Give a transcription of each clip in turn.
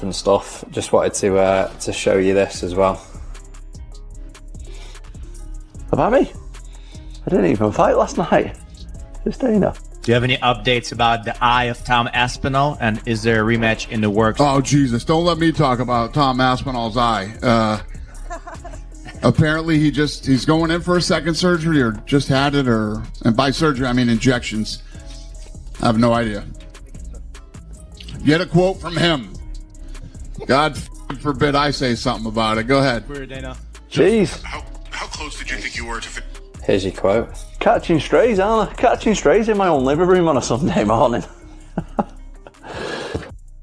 and stuff. Just wanted to show you this as well. About me? I didn't even fight last night. Just Dana. Do you have any updates about the eye of Tom Aspinall, and is there a rematch in the works? Oh, Jesus. Don't let me talk about Tom Aspinall's eye. Apparently he's going in for a second surgery or just had it, and by surgery I mean injections. I have no idea. Get a quote from him. God forbid I say something about it. Go ahead. Jeez. How close did you think you were to Here's your quote. Catching strays, aren't I? Catching strays in my own living room on a Sunday morning.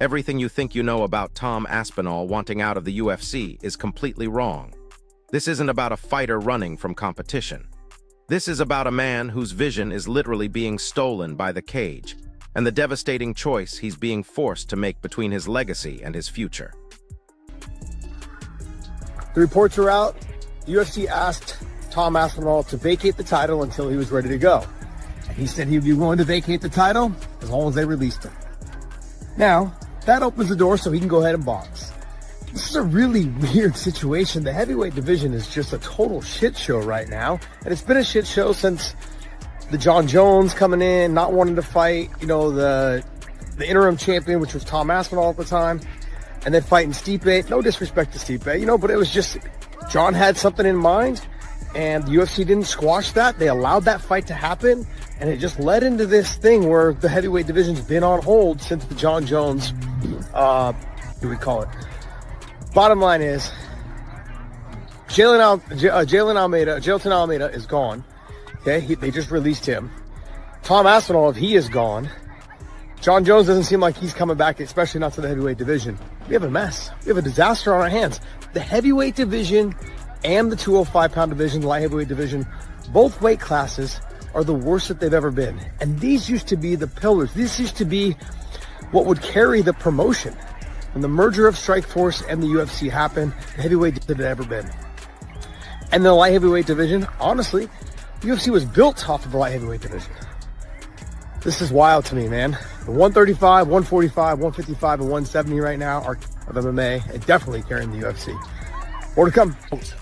Everything you think you know about Tom Aspinall wanting out of the UFC is completely wrong. This isn't about a fighter running from competition. This is about a man whose vision is literally being stolen by the cage, and the devastating choice he's being forced to make between his legacy and his future. The reports are out. The UFC asked Tom Aspinall to vacate the title until he was ready to go. And he said he'd be willing to vacate the title as long as they released him. Now, that opens the door so he can go ahead and box. This is a really weird situation. The heavyweight division is just a total shit show right now. And it's been a shit show since the John Jones coming in, not wanting to fight, the interim champion, which was Tom Aspinall at the time, and then fighting Stipe. No disrespect to Stipe, but it was just, John had something in mind, and the UFC didn't squash that. They allowed that fight to happen, and it just led into this thing where the heavyweight division's been on hold since the John Jones, what do we call it? Bottom line is, Jailton Almeida is gone. Okay, they just released him. Tom Aspinall, if he is gone, John Jones doesn't seem like he's coming back, especially not to the heavyweight division. We have a mess. We have a disaster on our hands. The heavyweight division and the 205-pound division, the light heavyweight division, both weight classes are the worst that they've ever been. And these used to be the pillars. This used to be what would carry the promotion. When the merger of Strikeforce and the UFC happened, the heavyweight than it had ever been. And the light heavyweight division, honestly, the UFC was built off of the light heavyweight division. This is wild to me, man. The 135, 145, 155, and 170 right now are of MMA and definitely carrying the UFC. More to come.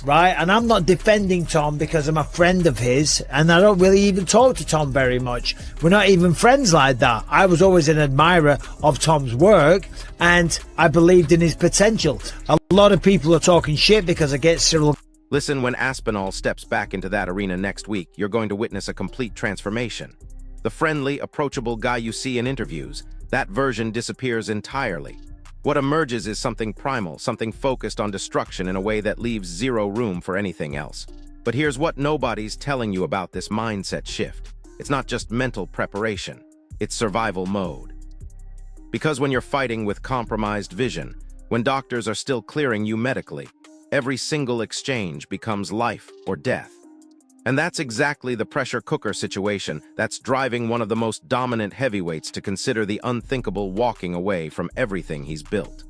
Right, and I'm not defending Tom because I'm a friend of his, and I don't really even talk to Tom very much. We're not even friends like that. I was always an admirer of Tom's work, and I believed in his potential. A lot of people are talking shit because I get Cyril. Listen, when Aspinall steps back into that arena next week, you're going to witness a complete transformation. The friendly, approachable guy you see in interviews, that version disappears entirely. What emerges is something primal, something focused on destruction in a way that leaves zero room for anything else. But here's what nobody's telling you about this mindset shift. It's not just mental preparation, it's survival mode. Because when you're fighting with compromised vision, when doctors are still clearing you medically, every single exchange becomes life or death. And that's exactly the pressure cooker situation that's driving one of the most dominant heavyweights to consider the unthinkable, walking away from everything he's built.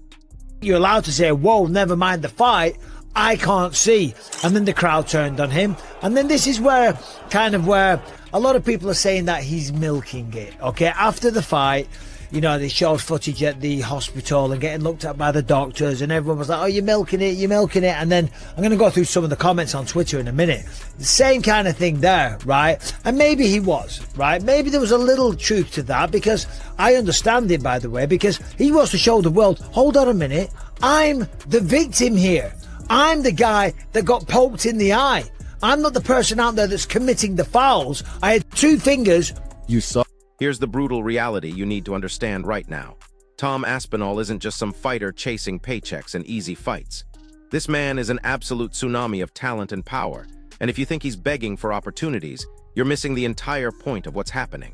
You're allowed to say, whoa, never mind the fight, I can't see. And then the crowd turned on him. And then this is where a lot of people are saying that he's milking it. Okay, after the fight, they showed footage at the hospital and getting looked at by the doctors, and everyone was like, oh, you're milking it. And then I'm going to go through some of the comments on Twitter in a minute. The same kind of thing there, right? And maybe he was, right? Maybe there was a little truth to that, because I understand it, by the way, because he wants to show the world, hold on a minute, I'm the victim here. I'm the guy that got poked in the eye. I'm not the person out there that's committing the fouls. I had two fingers. You saw. Here's the brutal reality you need to understand right now. Tom Aspinall isn't just some fighter chasing paychecks and easy fights. This man is an absolute tsunami of talent and power, and if you think he's begging for opportunities, you're missing the entire point of what's happening.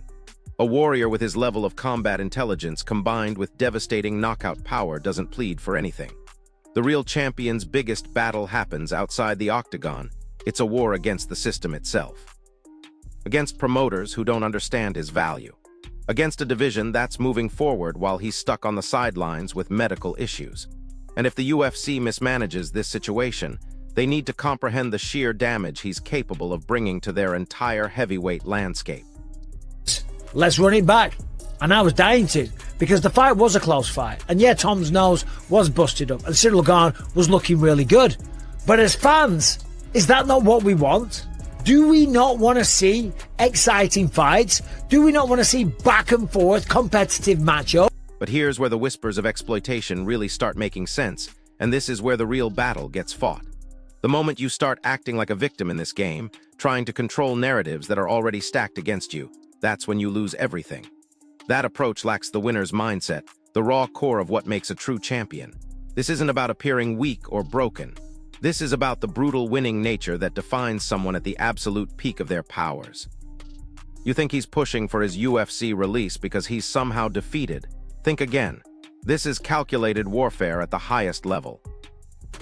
A warrior with his level of combat intelligence combined with devastating knockout power doesn't plead for anything. The real champion's biggest battle happens outside the octagon. It's a war against the system itself. Against promoters who don't understand his value. Against a division that's moving forward while he's stuck on the sidelines with medical issues. And if the UFC mismanages this situation, they need to comprehend the sheer damage he's capable of bringing to their entire heavyweight landscape. Let's run it back. And I was dying to, because the fight was a close fight. And yeah, Tom's nose was busted up and Cyril Gane was looking really good. But as fans, is that not what we want? Do we not want to see exciting fights? Do we not want to see back and forth competitive matchups? But here's where the whispers of exploitation really start making sense, and this is where the real battle gets fought. The moment you start acting like a victim in this game, trying to control narratives that are already stacked against you, that's when you lose everything. That approach lacks the winner's mindset, the raw core of what makes a true champion. This isn't about appearing weak or broken. This is about the brutal winning nature that defines someone at the absolute peak of their powers. You think he's pushing for his UFC release because he's somehow defeated? Think again. This is calculated warfare at the highest level.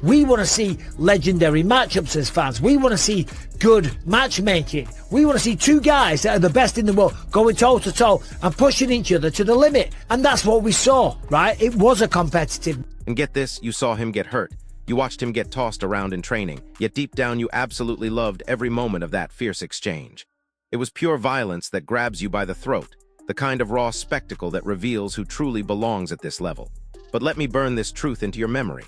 We want to see legendary matchups as fans. We want to see good matchmaking. We want to see two guys that are the best in the world going toe-to-toe and pushing each other to the limit. And that's what we saw, right? It was a competitive. And get this, you saw him get hurt. You watched him get tossed around in training, yet deep down you absolutely loved every moment of that fierce exchange. It was pure violence that grabs you by the throat, the kind of raw spectacle that reveals who truly belongs at this level. But let me burn this truth into your memory.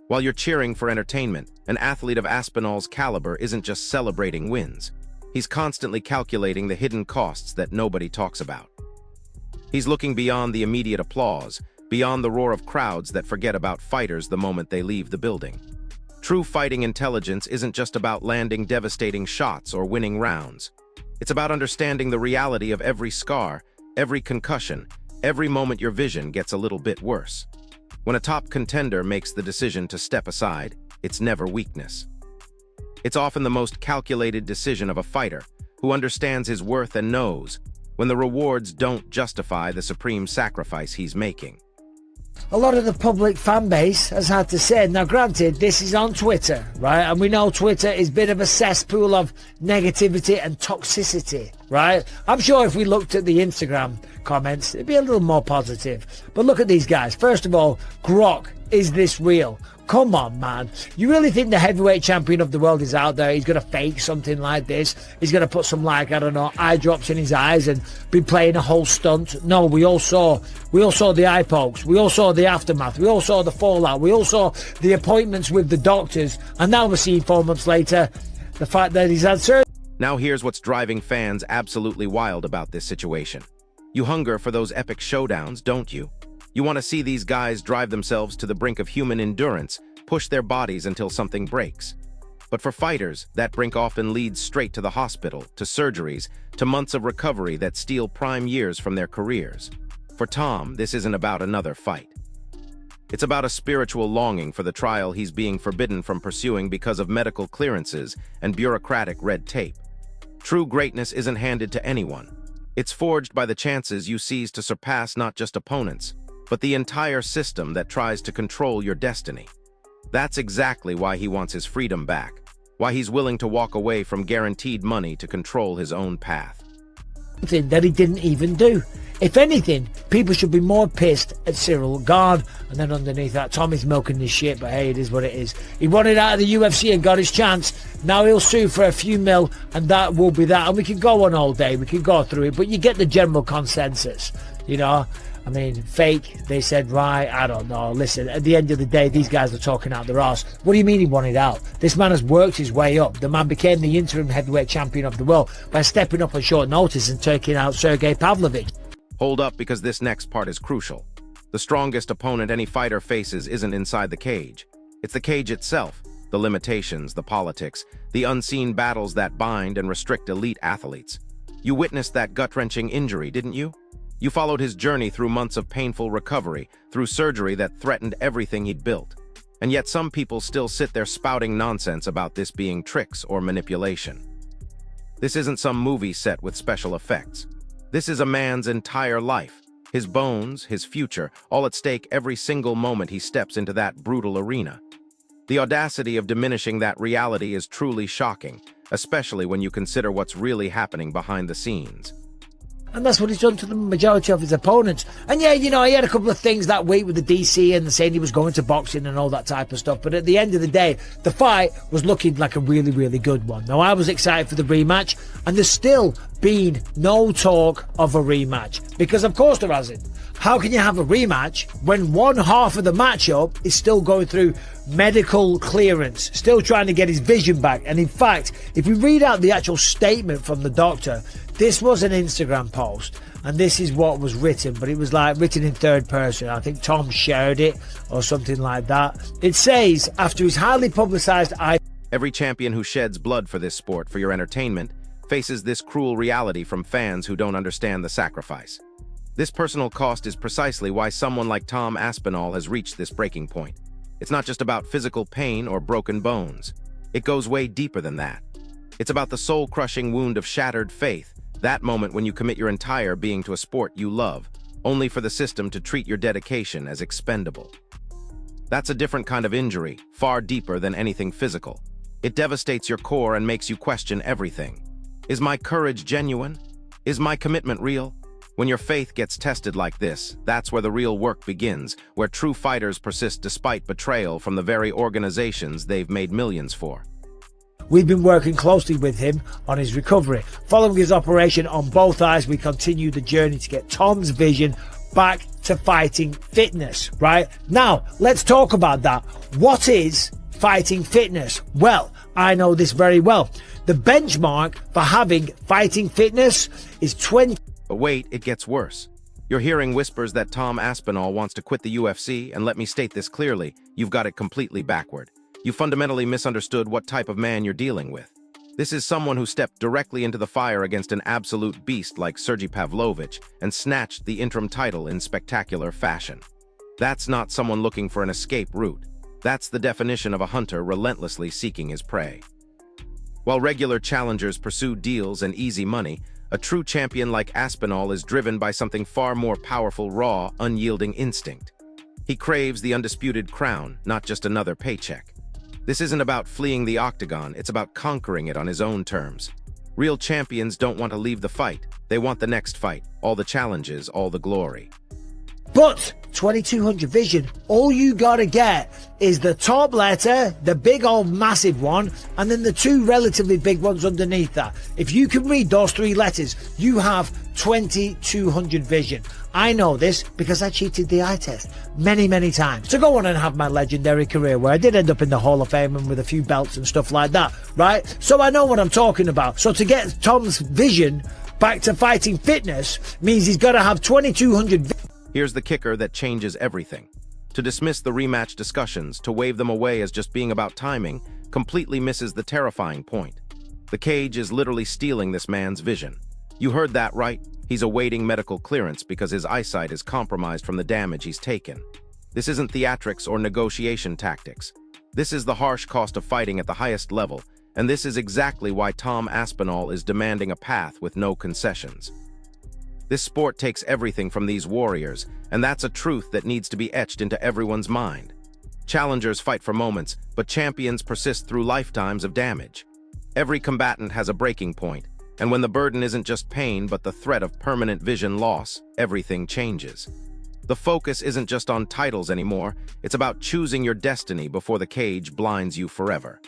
While you're cheering for entertainment, an athlete of Aspinall's caliber isn't just celebrating wins. He's constantly calculating the hidden costs that nobody talks about. He's looking beyond the immediate applause, beyond the roar of crowds that forget about fighters the moment they leave the building. True fighting intelligence isn't just about landing devastating shots or winning rounds. It's about understanding the reality of every scar, every concussion, every moment your vision gets a little bit worse. When a top contender makes the decision to step aside, it's never weakness. It's often the most calculated decision of a fighter, who understands his worth and knows when the rewards don't justify the supreme sacrifice he's making. A lot of the public fan base has had to say, now granted, this is on Twitter, right? And we know Twitter is a bit of a cesspool of negativity and toxicity, right? I'm sure if we looked at the Instagram comments, it'd be a little more positive. But look at these guys. First of all, Grok, is this real? Come on, man. You really think the heavyweight champion of the world is out there? He's going to fake something like this? He's going to put some, like, I don't know, eye drops in his eyes and be playing a whole stunt? No, we all saw the eye pokes. We all saw the aftermath. We all saw the fallout. We all saw the appointments with the doctors. And now we're seeing 4 months later the fact that he's had surgery. Now here's what's driving fans absolutely wild about this situation. You hunger for those epic showdowns, don't you? You want to see these guys drive themselves to the brink of human endurance, push their bodies until something breaks. But for fighters, that brink often leads straight to the hospital, to surgeries, to months of recovery that steal prime years from their careers. For Tom, this isn't about another fight. It's about a spiritual longing for the trial he's being forbidden from pursuing because of medical clearances and bureaucratic red tape. True greatness isn't handed to anyone. It's forged by the chances you seize to surpass not just opponents, but the entire system that tries to control your destiny. That's exactly why he wants his freedom back, why he's willing to walk away from guaranteed money to control his own path. That he didn't even do. If anything, people should be more pissed at Cyril Gane, and then underneath that, Tommy's milking this shit, but hey, it is what it is. He wanted out of the UFC and got his chance. Now he'll sue for a few mil, and that will be that. And we can go on all day, we can go through it, but you get the general consensus, you know? I mean, fake, they said, right, I don't know. Listen, at the end of the day, these guys are talking out their arse. What do you mean he wanted out? This man has worked his way up. The man became the interim heavyweight champion of the world by stepping up on short notice and taking out Sergey Pavlovich. Hold up, because this next part is crucial. The strongest opponent any fighter faces isn't inside the cage. It's the cage itself, the limitations, the politics, the unseen battles that bind and restrict elite athletes. You witnessed that gut-wrenching injury, didn't you? You followed his journey through months of painful recovery, through surgery that threatened everything he'd built. And yet some people still sit there spouting nonsense about this being tricks or manipulation. This isn't some movie set with special effects. This is a man's entire life, his bones, his future, all at stake every single moment he steps into that brutal arena. The audacity of diminishing that reality is truly shocking, especially when you consider what's really happening behind the scenes. And that's what he's done to the majority of his opponents. And yeah, you know, he had a couple of things that week with the DC and saying he was going to boxing and all that type of stuff. But at the end of the day, the fight was looking like a really, really good one. Now, I was excited for the rematch, and there's still been no talk of a rematch. Because, of course, there hasn't. How can you have a rematch when one half of the matchup is still going through medical clearance, still trying to get his vision back? And in fact, if we read out the actual statement from the doctor, this was an Instagram post, and this is what was written, but it was like written in third person. I think Tom shared it or something like that. It says, after his highly publicized Every champion who sheds blood for this sport for your entertainment faces this cruel reality from fans who don't understand the sacrifice. This personal cost is precisely why someone like Tom Aspinall has reached this breaking point. It's not just about physical pain or broken bones. It goes way deeper than that. It's about the soul-crushing wound of shattered faith, that moment when you commit your entire being to a sport you love, only for the system to treat your dedication as expendable. That's a different kind of injury, far deeper than anything physical. It devastates your core and makes you question everything. Is my courage genuine? Is my commitment real? When your faith gets tested like this, that's where the real work begins, where true fighters persist despite betrayal from the very organizations they've made millions for. We've been working closely with him on his recovery. Following his operation on both eyes, we continue the journey to get Tom's vision back to fighting fitness, right? Now, let's talk about that. What is fighting fitness? Well, I know this very well. The benchmark for having fighting fitness is 20. But wait, it gets worse. You're hearing whispers that Tom Aspinall wants to quit the UFC, and let me state this clearly, you've got it completely backward. You fundamentally misunderstood what type of man you're dealing with. This is someone who stepped directly into the fire against an absolute beast like Sergey Pavlovich and snatched the interim title in spectacular fashion. That's not someone looking for an escape route. That's the definition of a hunter relentlessly seeking his prey. While regular challengers pursue deals and easy money, a true champion like Aspinall is driven by something far more powerful, raw, unyielding instinct. He craves the undisputed crown, not just another paycheck. This isn't about fleeing the octagon, it's about conquering it on his own terms. Real champions don't want to leave the fight. They want the next fight, all the challenges, all the glory. But 2200 vision, all you gotta get is the top letter, the big old massive one, and then the two relatively big ones underneath that. If you can read those three letters, you have 2200 vision. I know this because I cheated the eye test many, many times to go on and have my legendary career where I did end up in the Hall of Fame and with a few belts and stuff like that, right? So I know what I'm talking about. So to get Tom's vision back to fighting fitness means he's got to have 2200 vision. Here's the kicker that changes everything. To dismiss the rematch discussions, to wave them away as just being about timing, completely misses the terrifying point. The cage is literally stealing this man's vision. You heard that right. He's awaiting medical clearance because his eyesight is compromised from the damage he's taken. This isn't theatrics or negotiation tactics. This is the harsh cost of fighting at the highest level, and this is exactly why Tom Aspinall is demanding a path with no concessions. This sport takes everything from these warriors, and that's a truth that needs to be etched into everyone's mind. Challengers fight for moments, but champions persist through lifetimes of damage. Every combatant has a breaking point, and when the burden isn't just pain but the threat of permanent vision loss, everything changes. The focus isn't just on titles anymore, it's about choosing your destiny before the cage blinds you forever.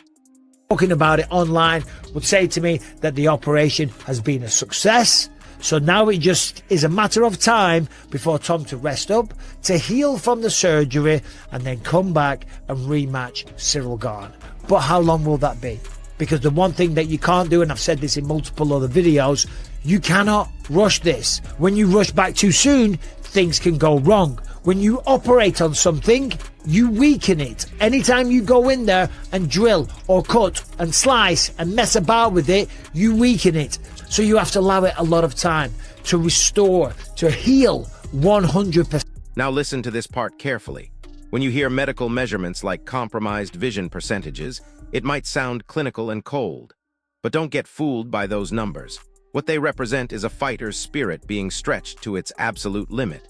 Talking about it online would say to me that the operation has been a success. So now it just is a matter of time before Tom to rest up, to heal from the surgery, and then come back and rematch Cyril Gane. But how long will that be? Because the one thing that you can't do, and I've said this in multiple other videos, you cannot rush this. When you rush back too soon, things can go wrong. When you operate on something, you weaken it. Anytime you go in there and drill or cut and slice and mess about with it, you weaken it. So you have to allow it a lot of time to restore, to heal 100%. Now listen to this part carefully. When you hear medical measurements like compromised vision percentages, it might sound clinical and cold. But don't get fooled by those numbers. What they represent is a fighter's spirit being stretched to its absolute limit.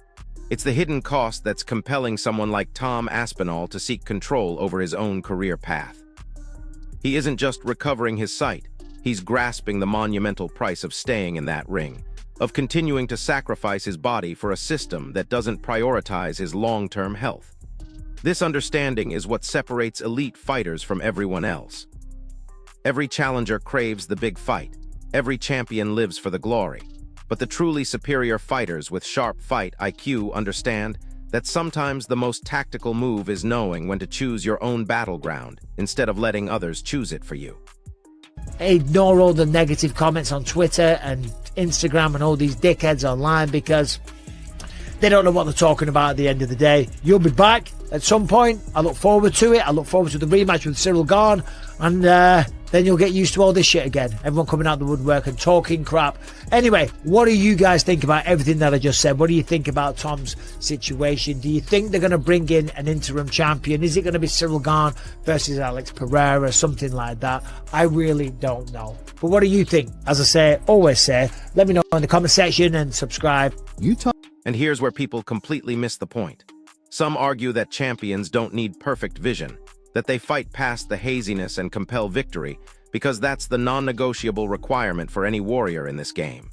It's the hidden cost that's compelling someone like Tom Aspinall to seek control over his own career path. He isn't just recovering his sight, he's grasping the monumental price of staying in that ring, of continuing to sacrifice his body for a system that doesn't prioritize his long-term health. This understanding is what separates elite fighters from everyone else. Every challenger craves the big fight. Every champion lives for the glory. But the truly superior fighters with sharp fight IQ understand that sometimes the most tactical move is knowing when to choose your own battleground instead of letting others choose it for you. Ignore all the negative comments on Twitter and Instagram and all these dickheads online, because they don't know what they're talking about at the end of the day. You'll be back at some point. I look forward to it. I look forward to the rematch with Cyril Gane, and then you'll get used to all this shit again. Everyone coming out the woodwork and talking crap. Anyway, what do you guys think about everything that I just said? What do you think about Tom's situation? Do you think they're going to bring in an interim champion? Is it going to be Cyril Gane versus Alex Pereira, something like that? I really don't know. But what do you think? As I say, always say, let me know in the comment section and subscribe. And here's where people completely miss the point. Some argue that champions don't need perfect vision, that they fight past the haziness and compel victory because that's the non-negotiable requirement for any warrior in this game.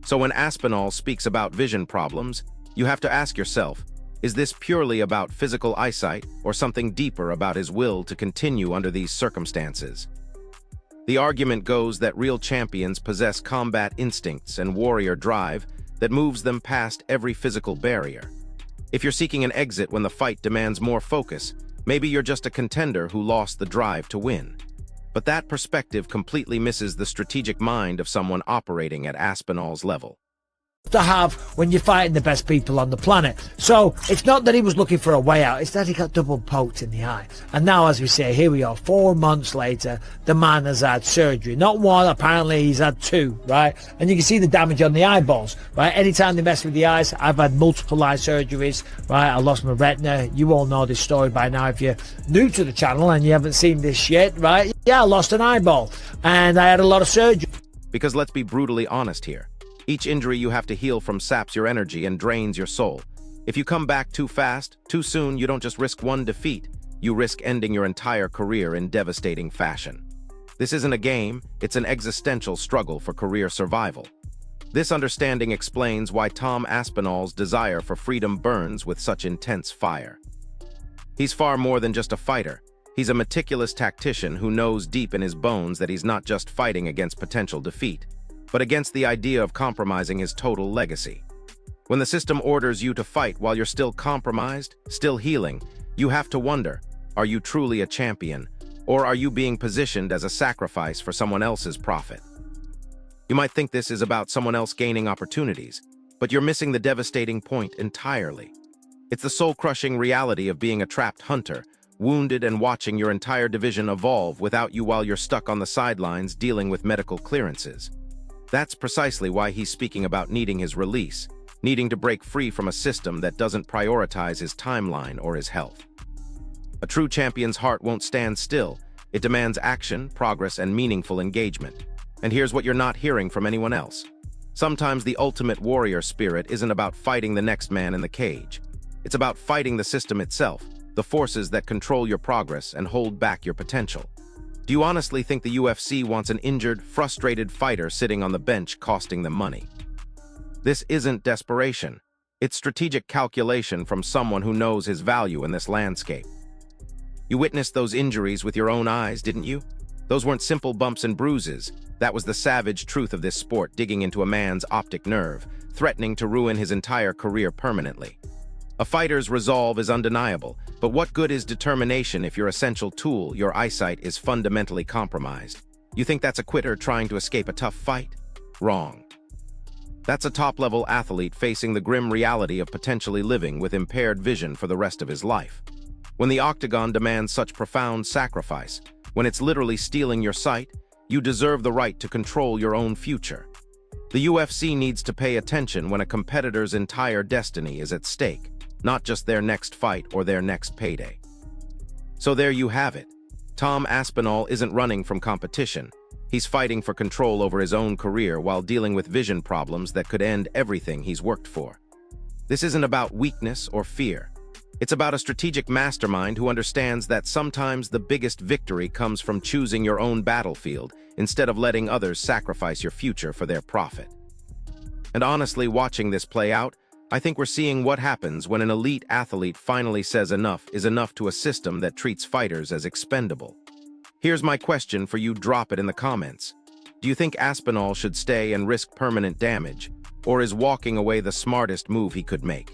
So when Aspinall speaks about vision problems, you have to ask yourself, is this purely about physical eyesight or something deeper about his will to continue under these circumstances? The argument goes that real champions possess combat instincts and warrior drive that moves them past every physical barrier. If you're seeking an exit when the fight demands more focus, maybe you're just a contender who lost the drive to win. But that perspective completely misses the strategic mind of someone operating at Aspinall's level. To have when you're fighting the best people on the planet. So it's not that he was looking for a way out, it's that he got double poked in the eye. And now, as we say, here we are 4 months later, the man has had surgery. Not one, apparently he's had 2, right? And you can see the damage on the eyeballs, right? Anytime they mess with the eyes, I've had multiple eye surgeries, right? I lost my retina. You all know this story by now if you're new to the channel and you haven't seen this shit, right? Yeah, I lost an eyeball and I had a lot of surgery. Because let's be brutally honest here. Each injury you have to heal from saps your energy and drains your soul. If you come back too fast, too soon, you don't just risk one defeat, you risk ending your entire career in devastating fashion. This isn't a game, it's an existential struggle for career survival. This understanding explains why Tom Aspinall's desire for freedom burns with such intense fire. He's far more than just a fighter. He's a meticulous tactician who knows deep in his bones that he's not just fighting against potential defeat, but against the idea of compromising his total legacy. When the system orders you to fight while you're still compromised, still healing, you have to wonder, are you truly a champion, or are you being positioned as a sacrifice for someone else's profit? You might think this is about someone else gaining opportunities, but you're missing the devastating point entirely. It's the soul-crushing reality of being a trapped hunter, wounded and watching your entire division evolve without you while you're stuck on the sidelines dealing with medical clearances. That's precisely why he's speaking about needing his release, needing to break free from a system that doesn't prioritize his timeline or his health. A true champion's heart won't stand still. It demands action, progress, and meaningful engagement. And here's what you're not hearing from anyone else. Sometimes the ultimate warrior spirit isn't about fighting the next man in the cage. It's about fighting the system itself, the forces that control your progress and hold back your potential. Do you honestly think the UFC wants an injured, frustrated fighter sitting on the bench costing them money? This isn't desperation. It's strategic calculation from someone who knows his value in this landscape. You witnessed those injuries with your own eyes, didn't you? Those weren't simple bumps and bruises. That was the savage truth of this sport digging into a man's optic nerve, threatening to ruin his entire career permanently. A fighter's resolve is undeniable, but what good is determination if your essential tool, your eyesight, is fundamentally compromised? You think that's a quitter trying to escape a tough fight? Wrong. That's a top-level athlete facing the grim reality of potentially living with impaired vision for the rest of his life. When the octagon demands such profound sacrifice, when it's literally stealing your sight, you deserve the right to control your own future. The UFC needs to pay attention when a competitor's entire destiny is at stake, not just their next fight or their next payday. So there you have it. Tom Aspinall isn't running from competition. He's fighting for control over his own career while dealing with vision problems that could end everything he's worked for. This isn't about weakness or fear. It's about a strategic mastermind who understands that sometimes the biggest victory comes from choosing your own battlefield instead of letting others sacrifice your future for their profit. And honestly, watching this play out, I think we're seeing what happens when an elite athlete finally says enough is enough to a system that treats fighters as expendable. Here's my question for you, drop it in the comments. Do you think Aspinall should stay and risk permanent damage, or is walking away the smartest move he could make?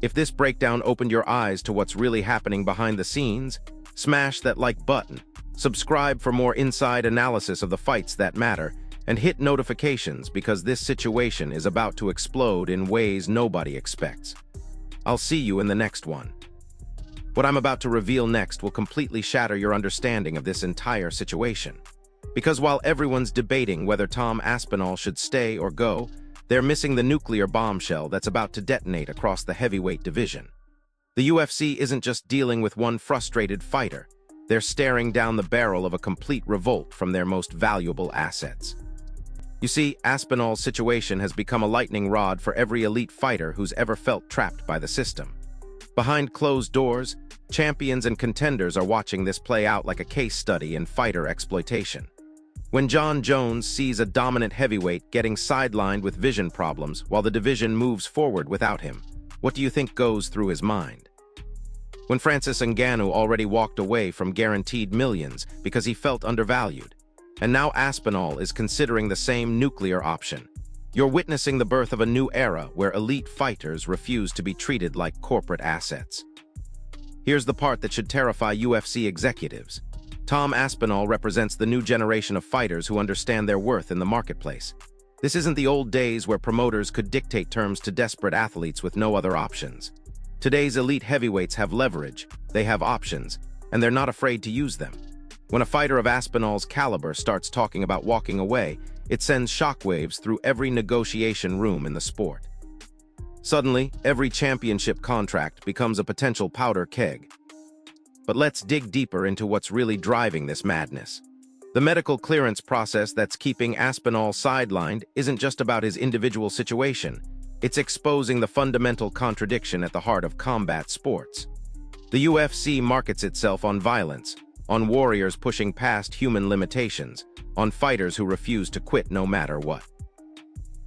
If this breakdown opened your eyes to what's really happening behind the scenes, smash that like button, subscribe for more inside analysis of the fights that matter, and hit notifications because this situation is about to explode in ways nobody expects. I'll see you in the next one. What I'm about to reveal next will completely shatter your understanding of this entire situation. Because while everyone's debating whether Tom Aspinall should stay or go, they're missing the nuclear bombshell that's about to detonate across the heavyweight division. The UFC isn't just dealing with one frustrated fighter. They're staring down the barrel of a complete revolt from their most valuable assets. You see, Aspinall's situation has become a lightning rod for every elite fighter who's ever felt trapped by the system. Behind closed doors, champions and contenders are watching this play out like a case study in fighter exploitation. When John Jones sees a dominant heavyweight getting sidelined with vision problems while the division moves forward without him, what do you think goes through his mind? When Francis Ngannou already walked away from guaranteed millions because he felt undervalued, and now Aspinall is considering the same nuclear option, you're witnessing the birth of a new era where elite fighters refuse to be treated like corporate assets. Here's the part that should terrify UFC executives. Tom Aspinall represents the new generation of fighters who understand their worth in the marketplace. This isn't the old days where promoters could dictate terms to desperate athletes with no other options. Today's elite heavyweights have leverage, they have options, and they're not afraid to use them. When a fighter of Aspinall's caliber starts talking about walking away, it sends shockwaves through every negotiation room in the sport. Suddenly, every championship contract becomes a potential powder keg. But let's dig deeper into what's really driving this madness. The medical clearance process that's keeping Aspinall sidelined isn't just about his individual situation. It's exposing the fundamental contradiction at the heart of combat sports. The UFC markets itself on violence, on warriors pushing past human limitations, on fighters who refuse to quit no matter what.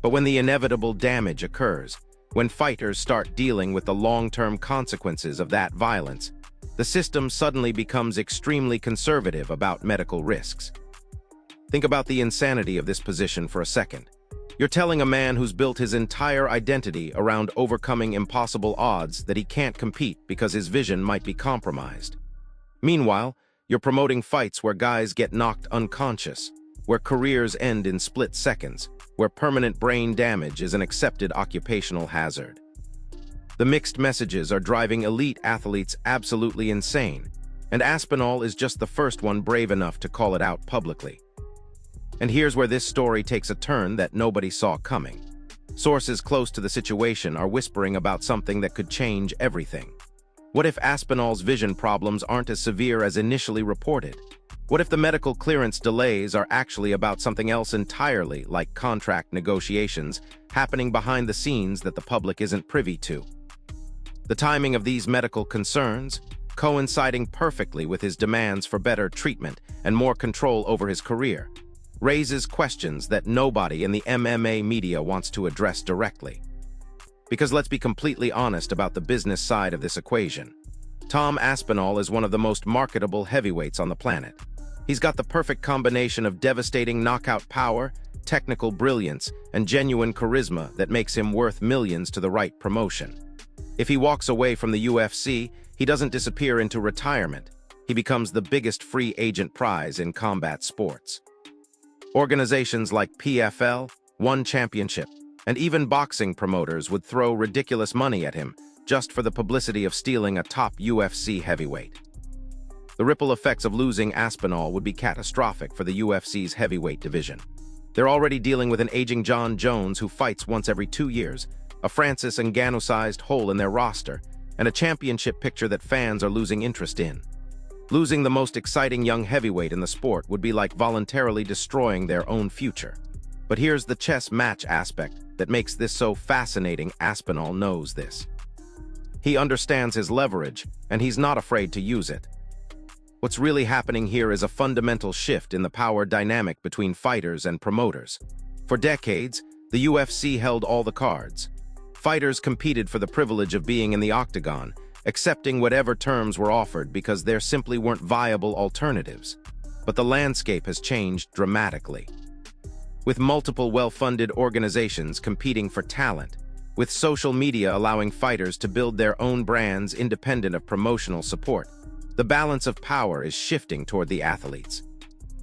But when the inevitable damage occurs, when fighters start dealing with the long-term consequences of that violence, the system suddenly becomes extremely conservative about medical risks. Think about the insanity of this position for a second. You're telling a man who's built his entire identity around overcoming impossible odds that he can't compete because his vision might be compromised. Meanwhile, you're promoting fights where guys get knocked unconscious, where careers end in split seconds, where permanent brain damage is an accepted occupational hazard. The mixed messages are driving elite athletes absolutely insane, and Aspinall is just the first one brave enough to call it out publicly. And here's where this story takes a turn that nobody saw coming. Sources close to the situation are whispering about something that could change everything. What if Aspinall's vision problems aren't as severe as initially reported? What if the medical clearance delays are actually about something else entirely, like contract negotiations, happening behind the scenes that the public isn't privy to? The timing of these medical concerns, coinciding perfectly with his demands for better treatment and more control over his career, raises questions that nobody in the MMA media wants to address directly. Because let's be completely honest about the business side of this equation. Tom Aspinall is one of the most marketable heavyweights on the planet. He's got the perfect combination of devastating knockout power, technical brilliance, and genuine charisma that makes him worth millions to the right promotion. If he walks away from the UFC, he doesn't disappear into retirement. He becomes the biggest free agent prize in combat sports. Organizations like PFL, One Championship, and even boxing promoters would throw ridiculous money at him just for the publicity of stealing a top UFC heavyweight. The ripple effects of losing Aspinall would be catastrophic for the UFC's heavyweight division. They're already dealing with an aging John Jones who fights once every 2 years, a Francis Ngannou-sized hole in their roster, and a championship picture that fans are losing interest in. Losing the most exciting young heavyweight in the sport would be like voluntarily destroying their own future. But here's the chess match aspect that makes this so fascinating. Aspinall knows this. He understands his leverage, and he's not afraid to use it. What's really happening here is a fundamental shift in the power dynamic between fighters and promoters. For decades, The UFC held all the cards. Fighters competed for the privilege of being in the octagon, accepting whatever terms were offered because there simply weren't viable alternatives. But the landscape has changed dramatically. With multiple well-funded organizations competing for talent, with social media allowing fighters to build their own brands independent of promotional support, the balance of power is shifting toward the athletes.